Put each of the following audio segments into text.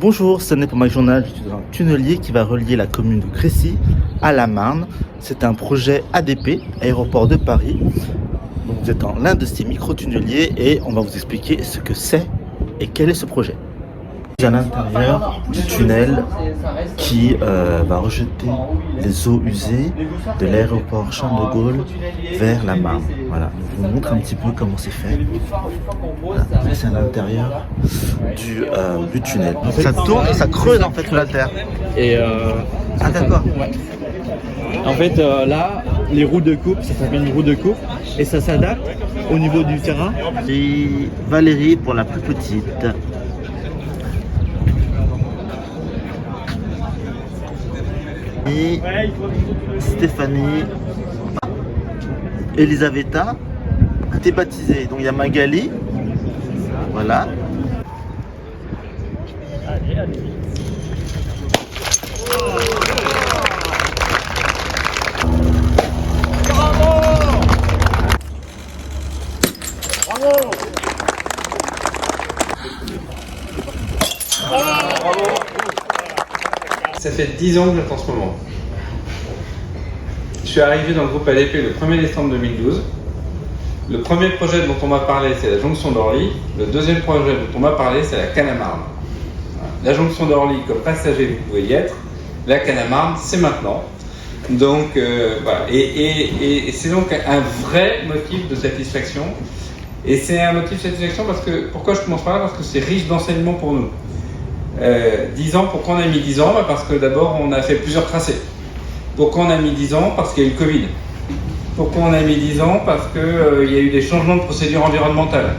Bonjour, ce n'est pas ma journal, je suis dans un tunnelier qui va relier la commune de Crécy à la Marne. C'est un projet ADP, Aéroport de Paris. Donc vous êtes dans l'un de ces micro-tunneliers et on va vous expliquer ce que c'est et quel est ce projet. À l'intérieur du tunnel qui va rejeter les eaux usées de l'aéroport Charles de Gaulle vers la Marne. Voilà, je vous montre un petit peu comment c'est fait. Voilà, c'est à l'intérieur du tunnel. Ça tourne et ça creuse en fait sous la terre. Ah d'accord. Ouais. En fait, là, les roues de coupe, ça s'appelle une roue de coupe et ça s'adapte au niveau du terrain. Et Valérie pour la plus petite. Et Stéphanie, Elisaveta a été baptisée. Donc il y a Magali, voilà. Ça fait 10 ans que j'attends ce moment. Je suis arrivé dans le groupe ADP le 1er décembre 2012. Le premier projet dont on m'a parlé, c'est la jonction d'Orly. Le deuxième projet dont on m'a parlé, c'est la Cannes-à-Marne. La jonction d'Orly, comme passager, vous pouvez y être. La Cannes-à-Marne, c'est maintenant. Donc, voilà. Et c'est donc un vrai motif de satisfaction. Et c'est un motif de satisfaction parce que, pourquoi je commence par là? Parce que c'est riche d'enseignements pour nous. 10 ans, pourquoi on a mis 10 ans? Parce que d'abord on a fait plusieurs tracés. Pourquoi on a mis 10 ans? Parce qu'il y a eu le Covid. Pourquoi on a mis 10 ans? Parce qu'il y a eu des changements de procédure environnementale.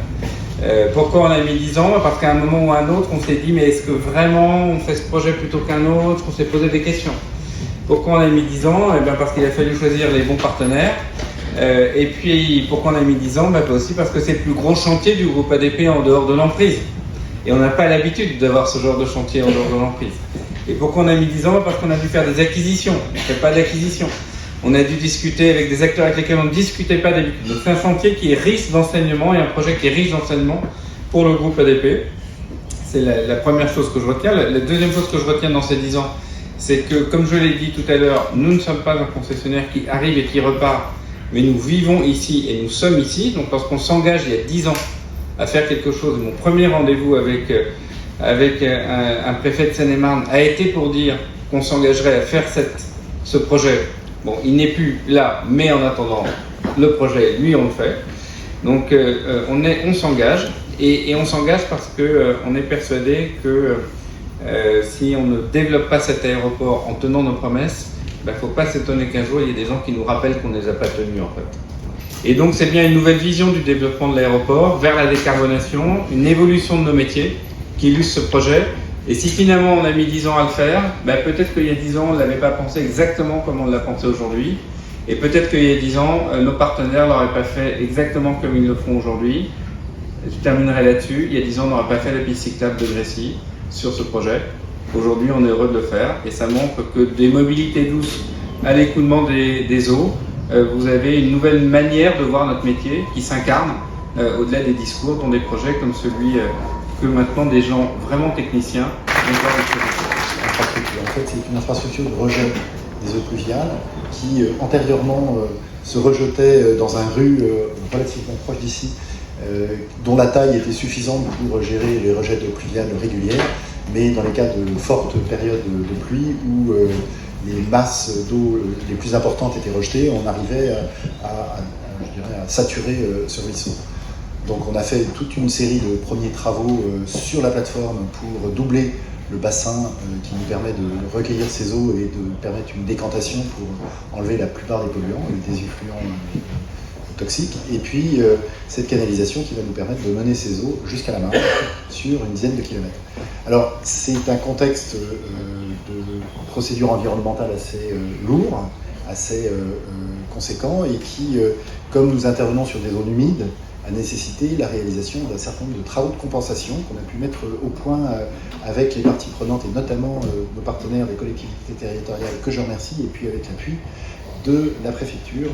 Pourquoi on a mis 10 ans? Parce qu'à un moment ou à un autre on s'est dit mais est-ce que vraiment on fait ce projet plutôt qu'un autre? On s'est posé des questions. Pourquoi on a mis 10 ans? Eh bien parce qu'il a fallu choisir les bons partenaires. Et puis pourquoi on a mis 10 ans? Aussi parce que c'est le plus gros chantier du groupe ADP en dehors de l'emprise. Et on n'a pas l'habitude d'avoir ce genre de chantier en dehors de l'emprise. Et pourquoi on a mis 10 ans? Parce qu'on a dû faire des acquisitions. On ne fait pas d'acquisition. On a dû discuter avec des acteurs avec lesquels on ne discutait pas d'habitude. Donc c'est un chantier qui est riche d'enseignement et un projet qui est riche d'enseignement pour le groupe ADP. C'est la première chose que je retiens. La deuxième chose que je retiens dans ces 10 ans, c'est que, comme je l'ai dit tout à l'heure, nous ne sommes pas un concessionnaire qui arrive et qui repart, mais nous vivons ici et nous sommes ici. Donc lorsqu'on s'engage il y a 10 ans à faire quelque chose. Mon premier rendez-vous avec un préfet de Seine-et-Marne a été pour dire qu'on s'engagerait à faire ce projet. Bon, il n'est plus là, mais en attendant, le projet, lui, on le fait. Donc, on s'engage, et on s'engage parce qu'on est persuadé que si on ne développe pas cet aéroport en tenant nos promesses, il ne faut pas s'étonner qu'un jour, il y ait des gens qui nous rappellent qu'on ne les a pas tenus, en fait. Et donc c'est bien une nouvelle vision du développement de l'aéroport vers la décarbonation, une évolution de nos métiers qui illustre ce projet. Et si finalement on a mis 10 ans à le faire, peut-être qu'il y a 10 ans on ne l'avait pas pensé exactement comme on l'a pensé aujourd'hui. Et peut-être qu'il y a 10 ans, nos partenaires ne l'auraient pas fait exactement comme ils le font aujourd'hui. Je terminerai là-dessus. Il y a 10 ans on n'aurait pas fait la piste cyclable de Grécy sur ce projet. Aujourd'hui on est heureux de le faire et ça montre que des mobilités douces à l'écoulement des eaux, vous avez une nouvelle manière de voir notre métier qui s'incarne au-delà des discours dans des projets comme celui que maintenant des gens vraiment techniciens vont voir infrastructure. En fait, c'est une infrastructure de rejet des eaux pluviales qui antérieurement se rejetait dans un rue relativement proche d'ici, dont la taille était suffisante pour gérer les rejets d'eau pluviale régulières, mais dans les cas de fortes périodes de pluie où les masses d'eau les plus importantes étaient rejetées, on arrivait à saturer ce ruisseau. Donc on a fait toute une série de premiers travaux sur la plateforme pour doubler le bassin qui nous permet de recueillir ces eaux et de permettre une décantation pour enlever la plupart des polluants et des effluents toxiques. Et puis cette canalisation qui va nous permettre de mener ces eaux jusqu'à la Marne sur une dizaine de kilomètres. Alors c'est un contexte de procédure environnementale assez lourd, assez conséquent et qui, comme nous intervenons sur des zones humides, a nécessité la réalisation d'un certain nombre de travaux de compensation qu'on a pu mettre au point avec les parties prenantes et notamment nos partenaires des collectivités territoriales que je remercie et puis avec l'appui de la préfecture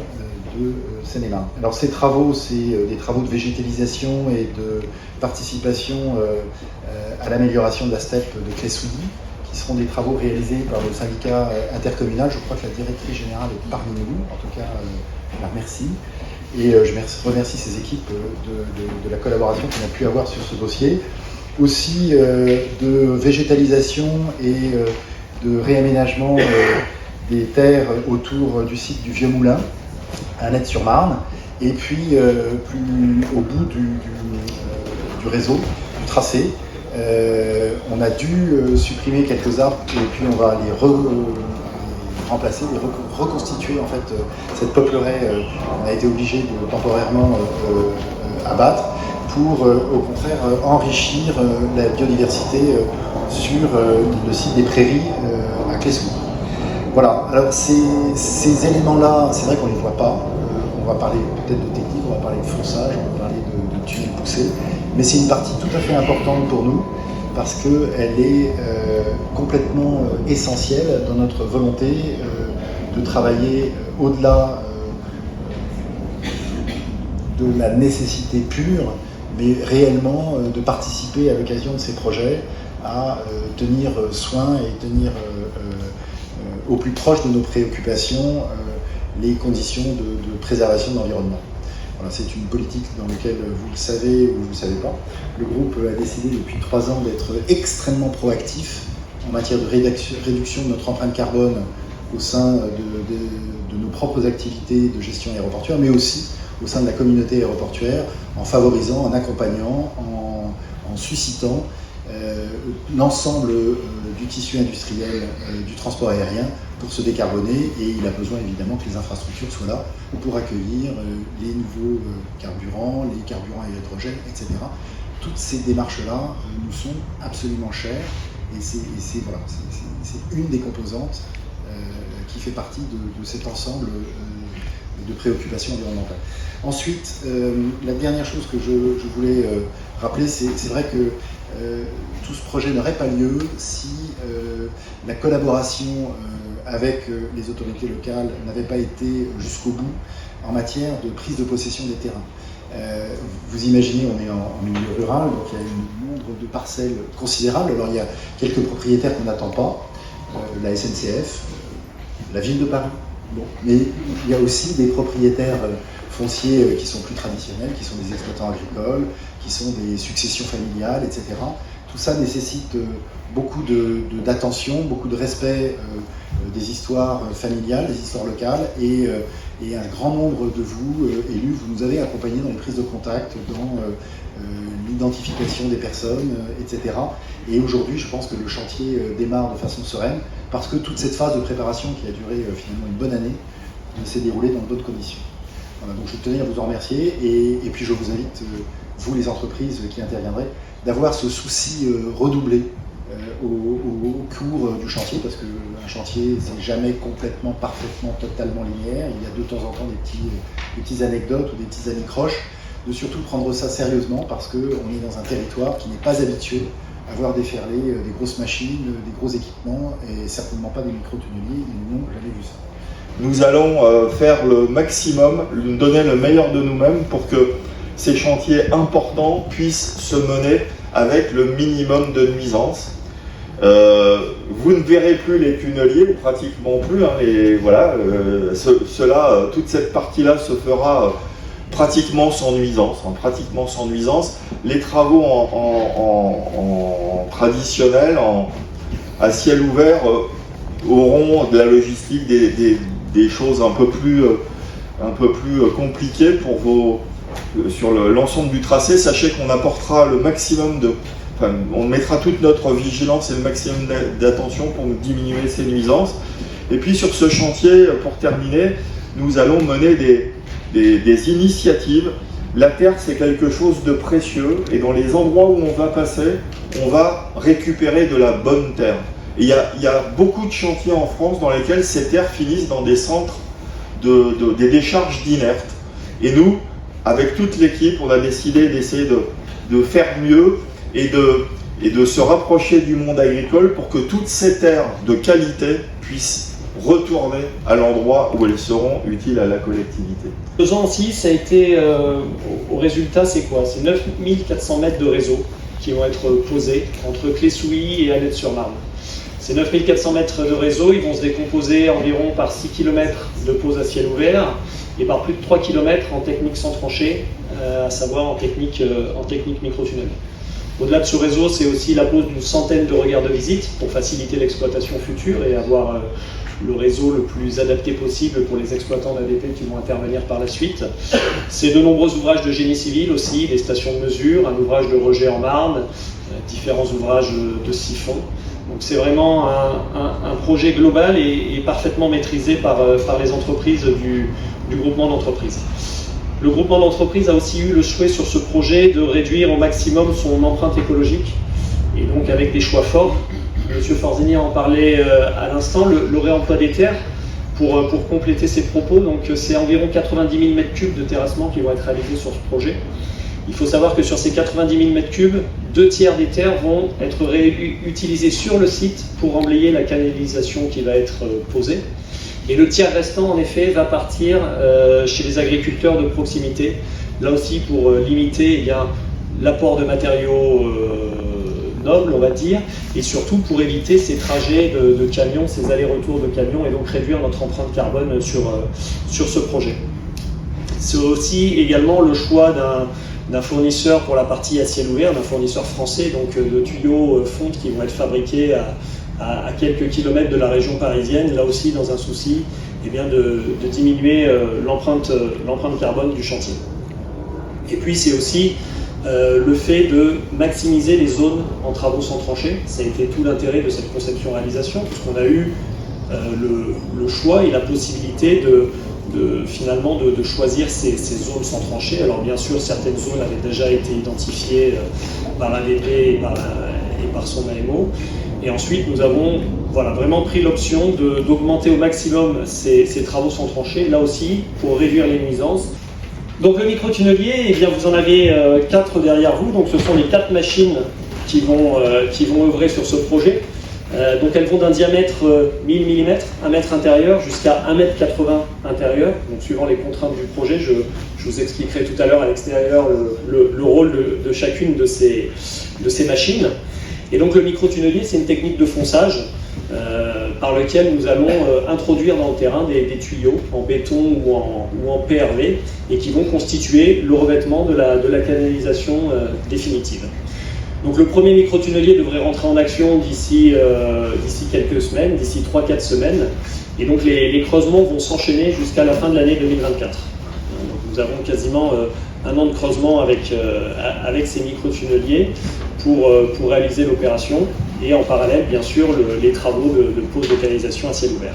de Seine-et-Marne. Alors ces travaux, c'est des travaux de végétalisation et de participation à l'amélioration de la steppe de Clé-Souilly, qui seront des travaux réalisés par le syndicat intercommunal. Je crois que la directrice générale est parmi nous, en tout cas, je la remercie. Et je remercie ces équipes de la collaboration qu'on a pu avoir sur ce dossier. Aussi de végétalisation et de réaménagement des terres autour du site du Vieux Moulin, à Nette-sur-Marne. Et puis, plus au bout du réseau, du tracé, on a dû supprimer quelques arbres et puis on va les remplacer, les reconstituer en fait. Cette peupleraie, on a été obligé de temporairement abattre pour au contraire enrichir la biodiversité sur le site des prairies à Clé-Souilly. Voilà, alors ces éléments-là, c'est vrai qu'on ne les voit pas. On va parler peut-être de technique, on va parler de fonçage, on va parler de tunnels poussés, mais c'est une partie tout à fait importante pour nous parce qu'elle est complètement essentielle dans notre volonté de travailler au-delà de la nécessité pure, mais réellement de participer à l'occasion de ces projets à tenir soin et tenir au plus proche de nos préoccupations les conditions de préservation de l'environnement. Voilà, c'est une politique dans laquelle, vous le savez ou vous ne le savez pas, le groupe a décidé depuis 3 ans d'être extrêmement proactif en matière de réduction de notre empreinte carbone au sein de nos propres activités de gestion aéroportuaire, mais aussi au sein de la communauté aéroportuaire, en favorisant, en accompagnant, en suscitant l'ensemble du tissu industriel du transport aérien pour se décarboner, et il a besoin évidemment que les infrastructures soient là pour accueillir les nouveaux carburants, les carburants à hydrogène, etc. Toutes ces démarches-là nous sont absolument chères, et c'est une des composantes qui fait partie de cet ensemble de préoccupations environnementales. Ensuite, la dernière chose que je voulais rappeler, c'est vrai que tout ce projet n'aurait pas lieu si la collaboration avec les autorités locales n'avait pas été jusqu'au bout en matière de prise de possession des terrains. Vous imaginez, on est en milieu rural, donc il y a un nombre de parcelles considérable. Alors il y a quelques propriétaires qu'on n'attend pas, la SNCF, la ville de Paris. Bon. Mais il y a aussi des propriétaires fonciers qui sont plus traditionnels, qui sont des exploitants agricoles, qui sont des successions familiales, etc. Tout ça nécessite beaucoup d'attention, beaucoup de respect des histoires familiales, des histoires locales, et un grand nombre de vous, élus, vous nous avez accompagnés dans les prises de contact, dans l'identification des personnes, etc. Et aujourd'hui, je pense que le chantier démarre de façon sereine, parce que toute cette phase de préparation qui a duré finalement une bonne année s'est déroulée dans de bonnes conditions. Voilà, donc je tenais à vous en remercier, et puis je vous invite, vous les entreprises qui interviendraient, d'avoir ce souci redoublé au cours du chantier, parce qu'un chantier, c'est jamais complètement, parfaitement, totalement linéaire. Il y a de temps en temps des petites anecdotes ou des petites anicroches, de surtout prendre ça sérieusement, parce qu'on est dans un territoire qui n'est pas habitué à voir déferler des grosses machines, des gros équipements, et certainement pas des micro-tunneliers. Ils n'ont jamais vu ça. Nous allons faire le maximum, donner le meilleur de nous-mêmes pour que ces chantiers importants puissent se mener avec le minimum de nuisances. Vous ne verrez plus les tunneliers, ou pratiquement plus, hein, et voilà, toute cette partie-là se fera pratiquement sans nuisance, Les travaux en traditionnel, à ciel ouvert, auront de la logistique, des choses un peu plus compliquées sur l'ensemble du tracé. Sachez qu'on apportera le maximum on mettra toute notre vigilance et le maximum d'attention pour diminuer ces nuisances. Et puis sur ce chantier, pour terminer, nous allons mener des initiatives. La terre, c'est quelque chose de précieux, et dans les endroits où on va passer, on va récupérer de la bonne terre. Et il y a beaucoup de chantiers en France dans lesquels ces terres finissent dans des centres des décharges d'inertes. Et nous, avec toute l'équipe, on a décidé d'essayer de faire mieux et de se rapprocher du monde agricole pour que toutes ces terres de qualité puissent retourner à l'endroit où elles seront utiles à la collectivité. 2 ans aussi, ça a été, au résultat, c'est quoi? C'est 9400 mètres de réseau qui vont être posés entre Clé-Souilly et Annette-sur-Marne. Ces 9400 mètres de réseau, ils vont se décomposer environ par 6 km de pose à ciel ouvert et par plus de 3 km en technique sans tranchée, à savoir en technique microtunnel. Au-delà de ce réseau, c'est aussi la pose d'une centaine de regards de visite pour faciliter l'exploitation future et avoir le réseau le plus adapté possible pour les exploitants d'ADP qui vont intervenir par la suite. C'est de nombreux ouvrages de génie civil aussi, des stations de mesure, un ouvrage de rejet en marne, différents ouvrages de siphon. Donc c'est vraiment un projet global et parfaitement maîtrisé par les entreprises du groupement d'entreprises. Le groupement d'entreprises a aussi eu le souhait sur ce projet de réduire au maximum son empreinte écologique, et donc avec des choix forts. Monsieur Forzini en parlait à l'instant, le réemploi des terres pour compléter ses propos. Donc c'est environ 90 000 m3 de terrassement qui vont être réalisés sur ce projet. Il faut savoir que sur ces 90 000 m3, 2 tiers des terres vont être utilisées sur le site pour emblayer la canalisation qui va être posée. Et le tiers restant, en effet, va partir chez les agriculteurs de proximité, là aussi pour limiter l'apport de matériaux nobles, on va dire, et surtout pour éviter ces trajets de camions, ces allers-retours de camions, et donc réduire notre empreinte carbone sur ce projet. C'est aussi également le choix d'un fournisseur pour la partie à ciel ouvert, d'un fournisseur français, donc de tuyaux fonte qui vont être fabriqués à quelques kilomètres de la région parisienne, là aussi dans un souci de diminuer l'empreinte carbone du chantier. Et puis c'est aussi le fait de maximiser les zones en travaux sans tranchée. Ça a été tout l'intérêt de cette conception-réalisation, puisqu'on a eu le choix et la possibilité finalement de choisir ces zones sans tranchée. Alors bien sûr, certaines zones avaient déjà été identifiées par l'ADP et par son AMO. Et ensuite, nous avons vraiment pris l'option d'augmenter au maximum ces travaux sans tranchée, là aussi, pour réduire les nuisances. Donc le microtunnelier, vous en avez 4 derrière vous. Donc ce sont les 4 machines qui vont œuvrer sur ce projet. Donc elles vont d'un diamètre 1000 mm, 1 mètre intérieur, jusqu'à 1,80 m intérieur. Donc suivant les contraintes du projet, je vous expliquerai tout à l'heure à l'extérieur le rôle de chacune de ces machines. Et donc le microtunnelier, c'est une technique de fonçage par lequel nous allons introduire dans le terrain des tuyaux en béton ou en PRV et qui vont constituer le revêtement de la canalisation définitive. Donc le premier microtunnelier devrait rentrer en action d'ici quelques semaines, d'ici 3-4 semaines. Et donc les creusements vont s'enchaîner jusqu'à la fin de l'année 2024. Donc nous avons quasiment 1 an de creusement avec ces microtunneliers pour réaliser l'opération. Et en parallèle, bien sûr, les travaux de pose de canalisation à ciel ouvert.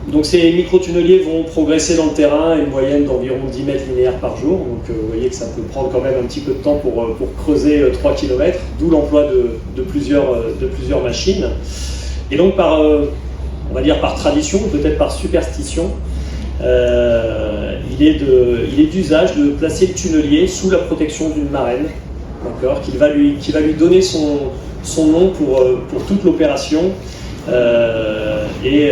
Donc ces microtunneliers vont progresser dans le terrain à une moyenne d'environ 10 mètres linéaires par jour. Donc vous voyez que ça peut prendre quand même un petit peu de temps pour creuser 3 km, d'où l'emploi de plusieurs machines. Et donc on va dire par tradition, peut-être par superstition, il est d'usage de placer le tunnelier sous la protection d'une marraine, qui va lui donner son nom pour toute l'opération. Et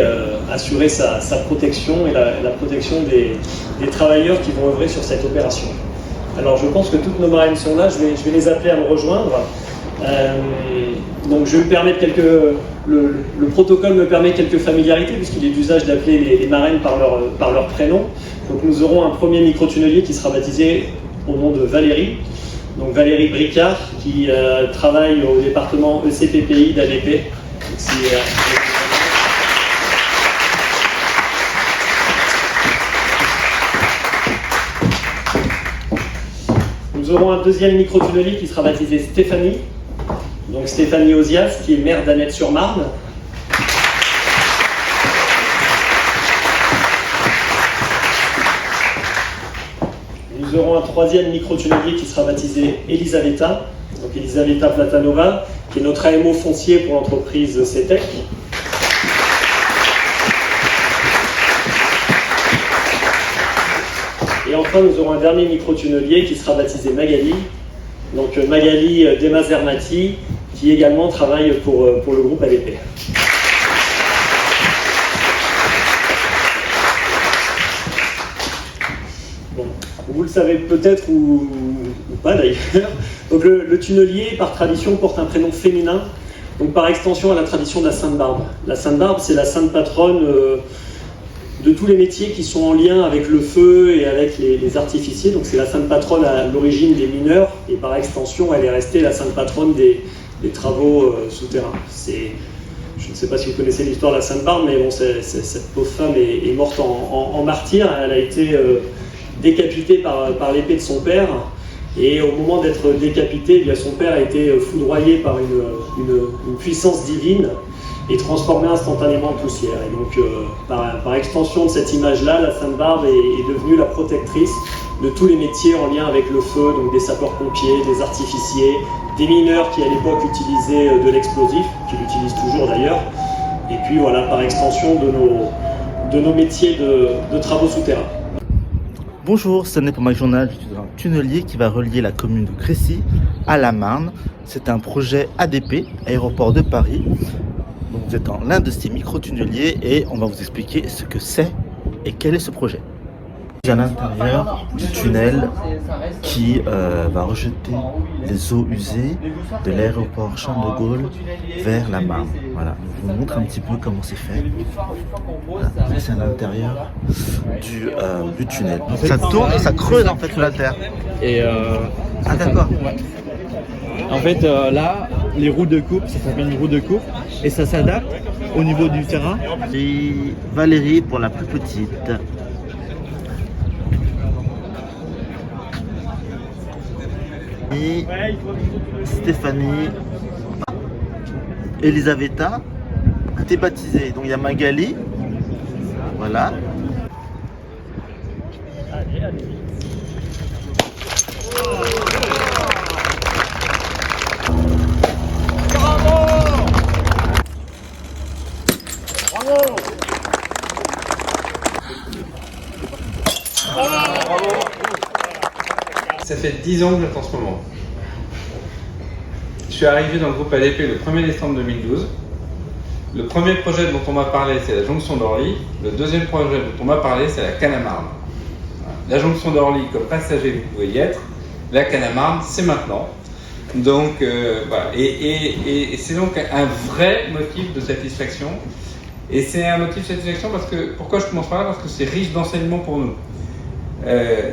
assurer sa protection et la protection des travailleurs qui vont œuvrer sur cette opération. Alors je pense que toutes nos marraines sont là, je vais les appeler à me rejoindre. Donc je vais me permettre le protocole me permet quelques familiarités puisqu'il est d'usage d'appeler les marraines par leur prénom. Donc nous aurons un premier microtunnelier qui sera baptisé au nom de Valérie. Donc Valérie Bricard qui travaille au département ECPPI d'ADP. Nous aurons un deuxième microtunnelier qui sera baptisé Stéphanie. Donc Stéphanie Ozias, qui est maire d'Annette-sur-Marne. Nous aurons un troisième microtunnelier qui sera baptisé Elisaveta. Donc Elisaveta Platanova, qui est notre AMO foncier pour l'entreprise CETEC. Et enfin, nous aurons un dernier microtunnelier qui sera baptisé Magali. Donc Magali Demazermati, qui également travaille pour le groupe ADP. savez peut-être ou pas d'ailleurs, donc le tunnelier par tradition porte un prénom féminin, donc par extension à la tradition de la Sainte Barbe. La Sainte Barbe, c'est la sainte patronne de tous les métiers qui sont en lien avec le feu et avec les artificiers. Donc c'est la sainte patronne à l'origine des mineurs et par extension elle est restée la sainte patronne des travaux souterrains. Je ne sais pas si vous connaissez l'histoire de la Sainte Barbe, mais bon, cette pauvre femme est morte en martyr. Elle a été décapitée par l'épée de son père. Et au moment d'être décapité, eh bien, son père a été foudroyé par une puissance divine et transformé instantanément en poussière. Et donc, par extension de cette image-là, la Sainte Barbe est devenue la protectrice de tous les métiers en lien avec le feu, donc des sapeurs-pompiers, des artificiers, des mineurs qui à l'époque utilisaient de l'explosif, qui l'utilisent toujours d'ailleurs, et puis voilà, par extension de nos métiers de travaux souterrains. Bonjour, ce n'est pas ma journal, je suis dans un tunnelier qui va relier la commune de Crécy à la Marne. C'est un projet ADP, Aéroport de Paris. Donc vous êtes dans l'un de ces micro-tunneliers et on va vous expliquer ce que c'est et quel est ce projet. À l'intérieur du tunnel qui va rejeter les eaux usées de l'aéroport Charles de Gaulle vers la Marne. Voilà, je vous montre un petit peu comment c'est fait. Voilà, c'est à l'intérieur du tunnel. Ça tourne et ça creuse en fait sous la terre. Et Ah d'accord. ouais. En fait, là, les roues de coupe, ça s'appelle une roue de coupe, et ça s'adapte au niveau du terrain. Et Valérie pour la plus petite. Et Stéphanie, Elisaveta, t'es baptisée. Donc il y a Magali, voilà. Ça fait 10 ans que j'attends ce moment. Je suis arrivé dans le groupe ADP le 1er décembre 2012. Le premier projet dont on m'a parlé, c'est la jonction d'Orly. Le deuxième projet dont on m'a parlé, c'est la Cannes-à-Marne. La jonction d'Orly, comme passager, vous pouvez y être. La Cannes-à-Marne, c'est maintenant. Donc, voilà. Et c'est donc un vrai motif de satisfaction. Et c'est un motif de satisfaction parce que, pourquoi je commence par là? Parce que c'est riche d'enseignements pour nous.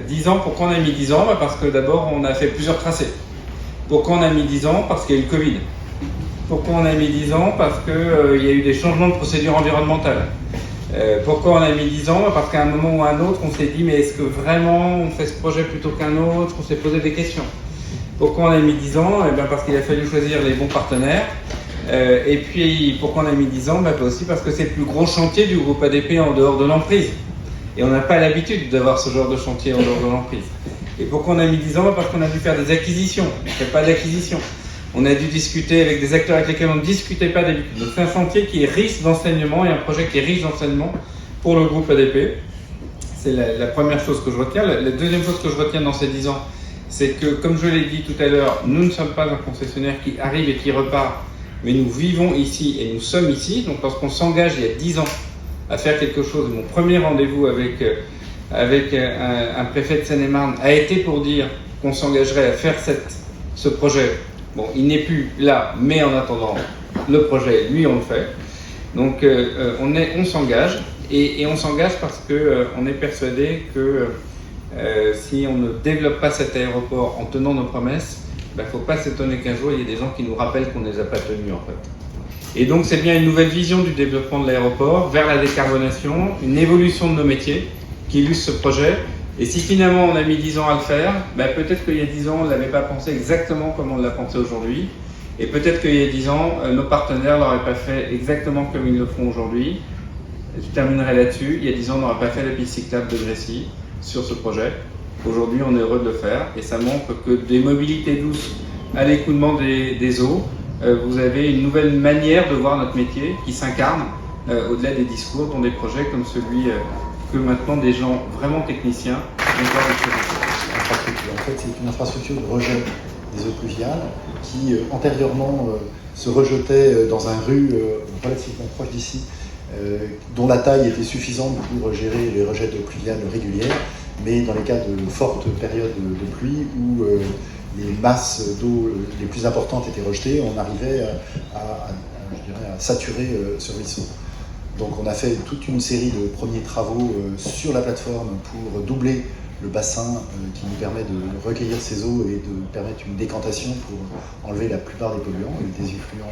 10 ans, pourquoi on a mis 10 ans? Parce que d'abord on a fait plusieurs tracés. Pourquoi on a mis 10 ans? Parce qu'il y a eu le Covid. Pourquoi on a mis 10 ans? Parce qu'il y a eu des changements de procédure environnementale. Pourquoi on a mis 10 ans? Parce qu'à un moment ou à un autre on s'est dit mais est-ce que vraiment on fait ce projet plutôt qu'un autre? On s'est posé des questions. Pourquoi on a mis 10 ans? Eh bien parce qu'il a fallu choisir les bons partenaires. Et puis pourquoi on a mis 10 ans? Aussi parce que c'est le plus gros chantier du groupe ADP en dehors de l'emprise. Et on n'a pas l'habitude d'avoir ce genre de chantier en dehors de l'emprise. Et pourquoi on a mis 10 ans? Parce qu'on a dû faire des acquisitions. On ne fait pas d'acquisition. On a dû discuter avec des acteurs avec lesquels on ne discutait pas d'habitude. Donc c'est un chantier qui est riche d'enseignement et un projet qui est riche d'enseignement pour le groupe ADP. C'est la première chose que je retiens. La deuxième chose que je retiens dans ces 10 ans, c'est que, comme je l'ai dit tout à l'heure, nous ne sommes pas un concessionnaire qui arrive et qui repart, mais nous vivons ici et nous sommes ici. Donc lorsqu'on s'engage il y a 10 ans à faire quelque chose, mon premier rendez-vous avec un préfet de Seine-et-Marne a été pour dire qu'on s'engagerait à faire ce projet. Bon, il n'est plus là, mais en attendant, le projet, lui, on le fait. Donc on s'engage, et on s'engage parce qu'on est persuadé que si on ne développe pas cet aéroport en tenant nos promesses, il ne faut pas s'étonner qu'un jour, il y ait des gens qui nous rappellent qu'on ne les a pas tenus en fait. Et donc c'est bien une nouvelle vision du développement de l'aéroport vers la décarbonation, une évolution de nos métiers qui illustre ce projet. Et si finalement on a mis 10 ans à le faire, peut-être qu'il y a 10 ans on ne l'avait pas pensé exactement comme on l'a pensé aujourd'hui. Et peut-être qu'il y a 10 ans, nos partenaires ne l'auraient pas fait exactement comme ils le font aujourd'hui. Je terminerai là-dessus. Il y a 10 ans, on n'aurait pas fait la piste cyclable de Grécy sur ce projet. Aujourd'hui, on est heureux de le faire. Et ça montre que des mobilités douces à l'écoulement des eaux, vous avez une nouvelle manière de voir notre métier qui s'incarne au-delà des discours dans des projets comme celui que maintenant des gens vraiment techniciens vont voir infrastructure. En fait, c'est une infrastructure de rejet des eaux pluviales qui antérieurement se rejetait dans un rue relativement proche d'ici, dont la taille était suffisante pour gérer les rejets d'eau pluviale régulières. mais dans les cas de fortes périodes de pluie où les masses d'eau les plus importantes étaient rejetées, on arrivait je dirais, à saturer ce ruisseau. Donc on a fait toute une série de premiers travaux sur la plateforme pour doubler le bassin qui nous permet de recueillir ces eaux et de permettre une décantation pour enlever la plupart des polluants et des effluents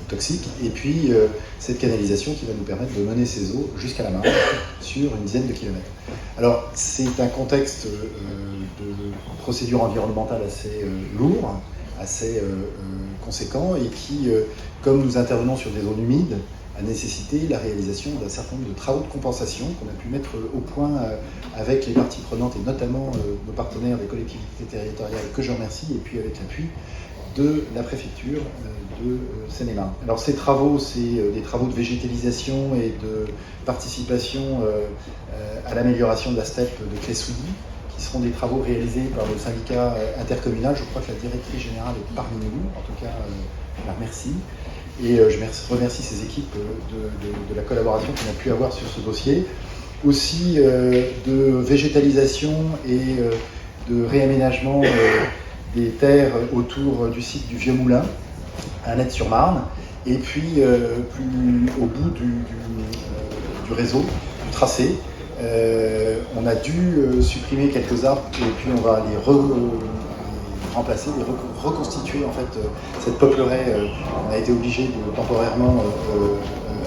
toxiques. Et puis cette canalisation qui va nous permettre de mener ces eaux jusqu'à la Marne sur une dizaine de kilomètres. Alors c'est un contexte de procédure environnementale assez lourd, assez conséquent et qui, comme nous intervenons sur des zones humides, a nécessité la réalisation d'un certain nombre de travaux de compensation qu'on a pu mettre au point avec les parties prenantes et notamment nos partenaires des collectivités territoriales que je remercie et puis avec l'appui de la préfecture de Seine-et-Marne. Alors ces travaux, c'est des travaux de végétalisation et de participation à l'amélioration de la steppe de Clé-Souilly, qui seront des travaux réalisés par le syndicat intercommunal. Je crois que la directrice générale est parmi nous, en tout cas je la remercie. Et je remercie ces équipes de la collaboration qu'on a pu avoir sur ce dossier. Aussi de végétalisation et de réaménagement des terres autour du site du Vieux Moulin, à Nette-sur-Marne. Et puis, plus au bout du réseau, du tracé, on a dû supprimer quelques arbres et puis on va les remplacer, les reconstituer en fait cette peupleraie. On a été obligé de temporairement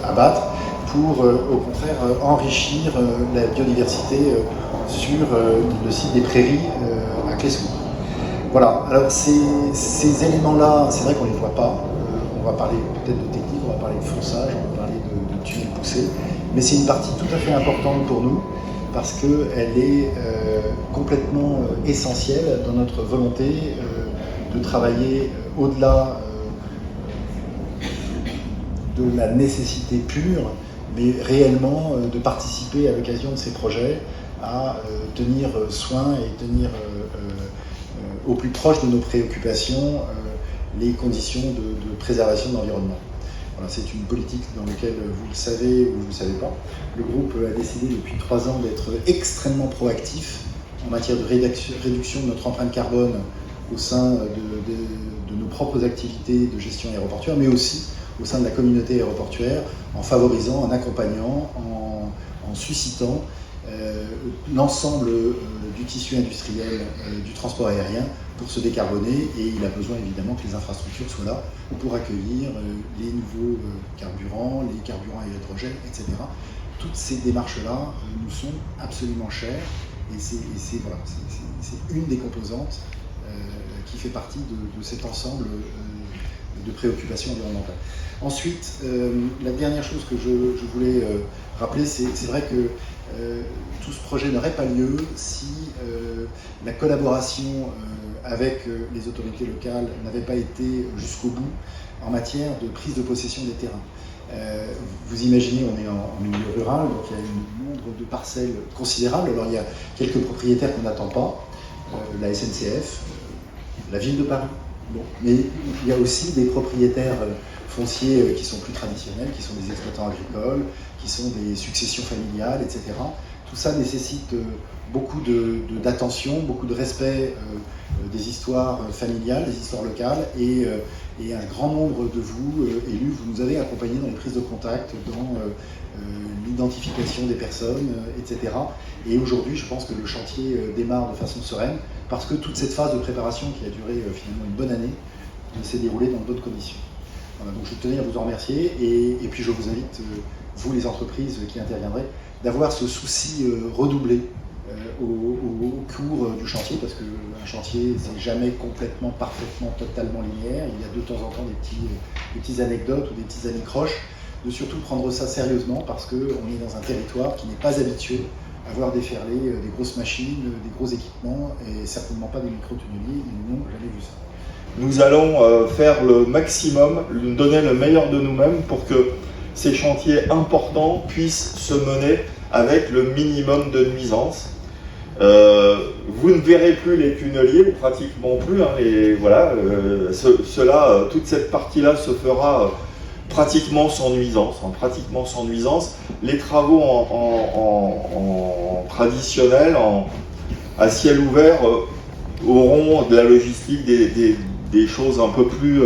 abattre pour au contraire enrichir la biodiversité sur le site des prairies à Clé-Souilly. Voilà, alors ces éléments-là, c'est vrai qu'on ne les voit pas. On va parler peut-être de technique, on va parler de fonçage, on va parler de tunnels poussés, mais c'est une partie tout à fait importante pour nous parce qu'elle est complètement essentielle dans notre volonté de travailler au-delà de la nécessité pure, mais réellement de participer à l'occasion de ces projets à tenir soin et tenir au plus proche de nos préoccupations les conditions de préservation de l'environnement. Voilà, c'est une politique dans laquelle, vous le savez ou vous ne le savez pas, le groupe a décidé depuis 3 ans d'être extrêmement proactif en matière de réduction de notre empreinte carbone au sein de nos propres activités de gestion aéroportuaire, mais aussi au sein de la communauté aéroportuaire, en favorisant, en accompagnant, en suscitant l'ensemble du tissu industriel du transport aérien pour se décarboner, et il a besoin évidemment que les infrastructures soient là pour accueillir les nouveaux carburants, les carburants à hydrogène, etc. Toutes ces démarches-là nous sont absolument chères et c'est une des composantes qui fait partie de cet ensemble de préoccupations environnementales. Ensuite, la dernière chose que je voulais rappeler, c'est vrai que tout ce projet n'aurait pas lieu si la collaboration avec les autorités locales n'avait pas été jusqu'au bout en matière de prise de possession des terrains. Vous imaginez, on est en milieu rural, donc il y a un nombre de parcelles considérable. Alors il y a quelques propriétaires qu'on n'attend pas, la SNCF, la ville de Paris. Bon. Mais il y a aussi des propriétaires fonciers qui sont plus traditionnels, qui sont des exploitants agricoles, qui sont des successions familiales, etc. Tout ça nécessite beaucoup d'attention, beaucoup de respect des histoires familiales, des histoires locales, et un grand nombre de vous, élus, vous nous avez accompagnés dans les prises de contact, dans l'identification des personnes, etc. Et aujourd'hui, je pense que le chantier démarre de façon sereine, parce que toute cette phase de préparation qui a duré finalement une bonne année s'est déroulée dans de bonnes conditions. Voilà, donc je tenais à vous en remercier, et puis je vous invite, vous les entreprises qui interviendraient, d'avoir ce souci redoublé au cours du chantier, parce qu'un chantier, c'est jamais complètement, parfaitement, totalement linéaire. Il y a de temps en temps des petites anecdotes ou des petites anicroches, de surtout prendre ça sérieusement, parce qu'on est dans un territoire qui n'est pas habitué à voir déferler des grosses machines, des gros équipements, et certainement pas des micro-tunneliers. Ils n'ont jamais vu ça. Nous allons faire le maximum, donner le meilleur de nous-mêmes pour que ces chantiers importants puissent se mener avec le minimum de nuisances. Vous ne verrez plus les tunneliers, ou pratiquement plus. Hein, toute cette partie-là se fera pratiquement sans nuisance. Les travaux en traditionnel, à ciel ouvert, auront de la logistique, des choses un peu plus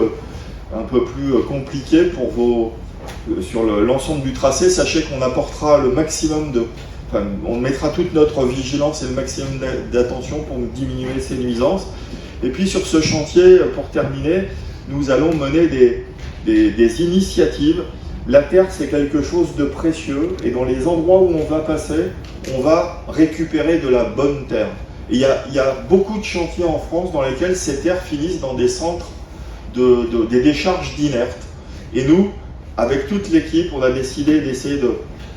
compliquées sur l'ensemble du tracé. Sachez qu'on apportera le maximum on mettra toute notre vigilance et le maximum d'attention pour diminuer ces nuisances. Et puis sur ce chantier, pour terminer, nous allons mener des initiatives. La terre, c'est quelque chose de précieux, et dans les endroits où on va passer, on va récupérer de la bonne terre. Et il y a beaucoup de chantiers en France dans lesquels ces terres finissent dans des centres des décharges d'inertes. Et nous, avec toute l'équipe, on a décidé d'essayer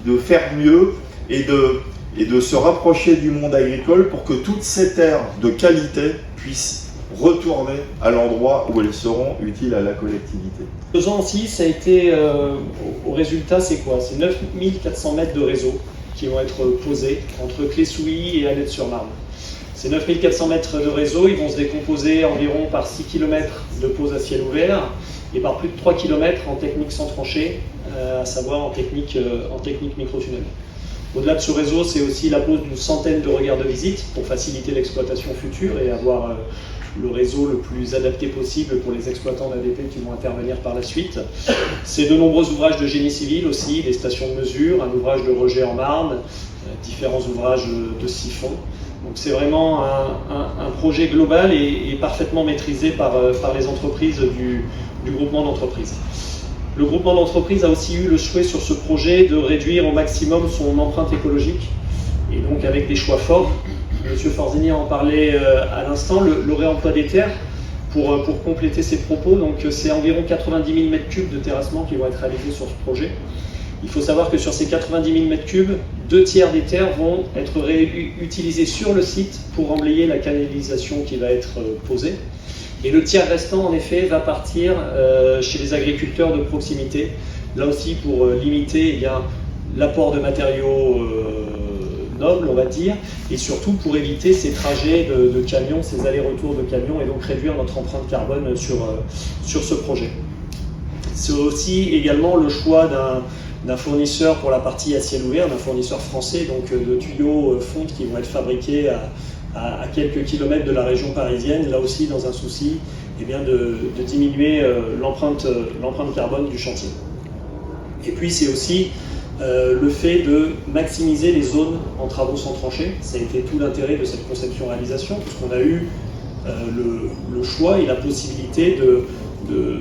de faire mieux et de se rapprocher du monde agricole pour que toutes ces terres de qualité puissent retourner à l'endroit où elles seront utiles à la collectivité. 2 ans aussi, ça a été, au résultat, c'est quoi? C'est 9400 mètres de réseau qui vont être posés entre Clé-Souilly et Annette-sur-Marne. Ces 9400 mètres de réseau, ils vont se décomposer environ par 6 km de pose à ciel ouvert et par plus de 3 km en technique sans tranchée, à savoir en technique microtunnel. Au-delà de ce réseau, c'est aussi la pose d'une centaine de regards de visite pour faciliter l'exploitation future et avoir le réseau le plus adapté possible pour les exploitants d'ADP qui vont intervenir par la suite. C'est de nombreux ouvrages de génie civil aussi, des stations de mesure, un ouvrage de rejet en marne, différents ouvrages de siphon. Donc c'est vraiment un projet global et parfaitement maîtrisé par les entreprises du groupement d'entreprises. Le groupement d'entreprises a aussi eu le souhait sur ce projet de réduire au maximum son empreinte écologique, et donc avec des choix forts. Monsieur Forzini en parlait à l'instant, le réemploi des terres pour compléter ses propos. Donc c'est environ 90 000 m3 de terrassement qui vont être réalisés sur ce projet. Il faut savoir que sur ces 90 000 m3, 2 tiers des terres vont être utilisées sur le site pour emblayer la canalisation qui va être posée. Et le tiers restant, en effet, va partir chez les agriculteurs de proximité, là aussi pour limiter l'apport de matériaux nobles, on va dire, et surtout pour éviter ces trajets de camions, ces allers-retours de camions, et donc réduire notre empreinte carbone sur ce projet. C'est aussi également le choix d'un fournisseur pour la partie à ciel ouvert, d'un fournisseur français, donc de tuyaux fonte qui vont être fabriqués à quelques kilomètres de la région parisienne, là aussi dans un souci de diminuer l'empreinte carbone du chantier. Et puis c'est aussi le fait de maximiser les zones en travaux sans tranchée. Ça a été tout l'intérêt de cette conception-réalisation, puisqu'on a eu le choix et la possibilité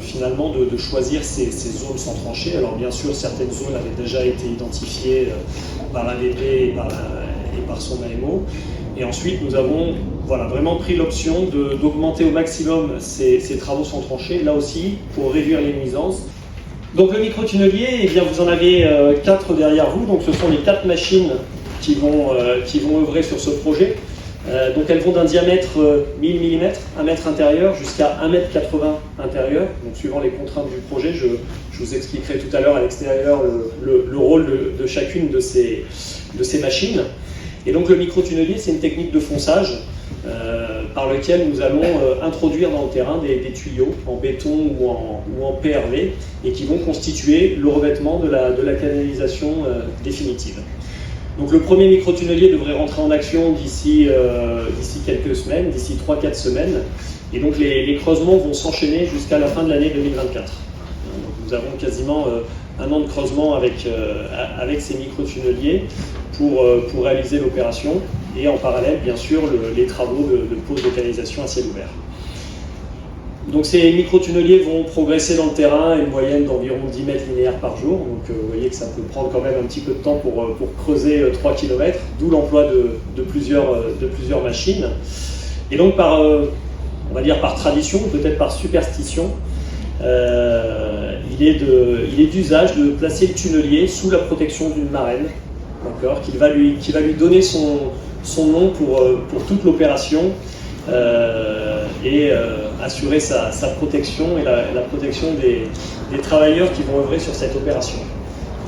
finalement de choisir ces zones sans tranchée. Alors bien sûr, certaines zones avaient déjà été identifiées par ADP et par son AMO. Et ensuite, nous avons vraiment pris l'option d'augmenter au maximum ces travaux sans tranchée, là aussi, pour réduire les nuisances. Donc le microtunnelier, vous en avez 4 derrière vous. Donc ce sont les 4 machines qui vont œuvrer sur ce projet. Donc elles vont d'un diamètre 1000 mm, 1 mètre intérieur, jusqu'à 1,80 m intérieur. Donc suivant les contraintes du projet, je vous expliquerai tout à l'heure à l'extérieur le rôle de chacune de ces machines. Et donc le microtunnelier, c'est une technique de fonçage par lequel nous allons introduire dans le terrain des tuyaux en béton ou en PRV et qui vont constituer le revêtement de la canalisation définitive. Donc le premier microtunnelier devrait rentrer en action d'ici quelques semaines, d'ici 3-4 semaines. Et donc les creusements vont s'enchaîner jusqu'à la fin de l'année 2024. Donc nous avons quasiment un an de creusement avec ces microtunneliers pour réaliser l'opération. Et en parallèle, bien sûr, les travaux de pose de canalisation à ciel ouvert. Donc ces microtunneliers vont progresser dans le terrain à une moyenne d'environ 10 mètres linéaires par jour. Donc vous voyez que ça peut prendre quand même un petit peu de temps pour creuser 3 km, d'où l'emploi de plusieurs machines. Et donc on va dire par tradition, peut-être par superstition, il est d'usage de placer le tunnelier sous la protection d'une marraine, qui va lui donner son nom pour toute l'opération. Et assurer sa protection et la protection des travailleurs qui vont œuvrer sur cette opération.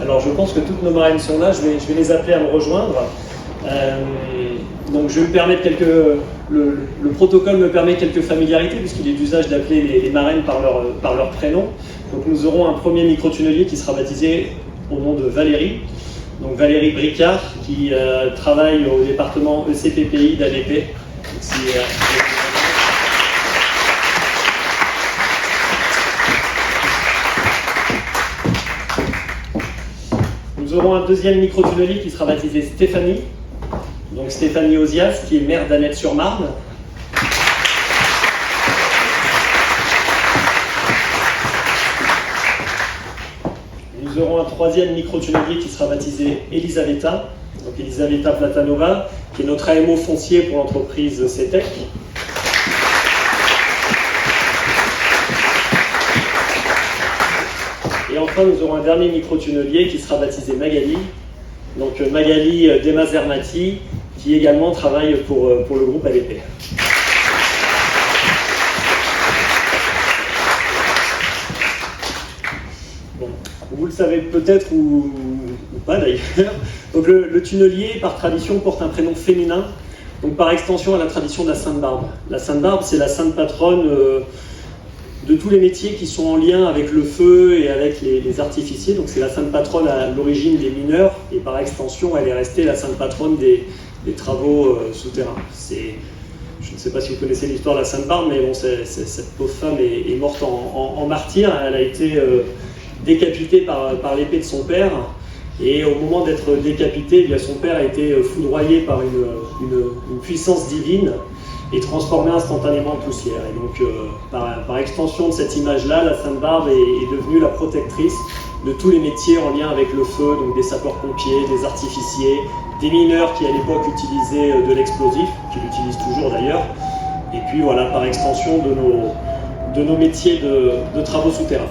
Alors je pense que toutes nos marraines sont là, je vais les appeler à me rejoindre. Donc je vais me permettre le protocole me permet quelques familiarités puisqu'il est d'usage d'appeler les marraines par leur prénom. Donc nous aurons un premier microtunnelier qui sera baptisé au nom de Valérie. Donc Valérie Bricard qui travaille au département ECPPI d'ADP. Nous aurons un deuxième microtunnelier qui sera baptisé Stéphanie. Donc Stéphanie Ozias, qui est maire d'Annette-sur-Marne. Nous aurons un troisième microtunnelier qui sera baptisé Elisaveta. Donc Elisaveta Platanova, qui est notre AMO foncier pour l'entreprise CETEC. Et enfin, nous aurons un dernier microtunnelier qui sera baptisé Magali. Donc Magali Demazermati, qui également travaille pour le groupe ADP. Bon, vous le savez peut-être ou pas d'ailleurs. Donc le tunnelier, par tradition, porte un prénom féminin, donc par extension à la tradition de la Sainte Barbe. La Sainte Barbe, c'est la sainte patronne de tous les métiers qui sont en lien avec le feu et avec les artificiers. Donc c'est la sainte patronne à l'origine des mineurs et par extension elle est restée la sainte patronne des travaux souterrains. Je ne sais pas si vous connaissez l'histoire de la Sainte Barbe, mais bon, cette pauvre femme est morte en martyr. Elle a été décapitée par l'épée de son père. Et au moment d'être décapité, son père a été foudroyé par une puissance divine et transformé instantanément en poussière. Et donc, par extension de cette image-là, la Sainte Barbe est devenue la protectrice de tous les métiers en lien avec le feu, donc des sapeurs-pompiers, des artificiers, des mineurs qui à l'époque utilisaient de l'explosif, qui l'utilisent toujours d'ailleurs, et puis voilà, par extension de nos métiers de travaux souterrains.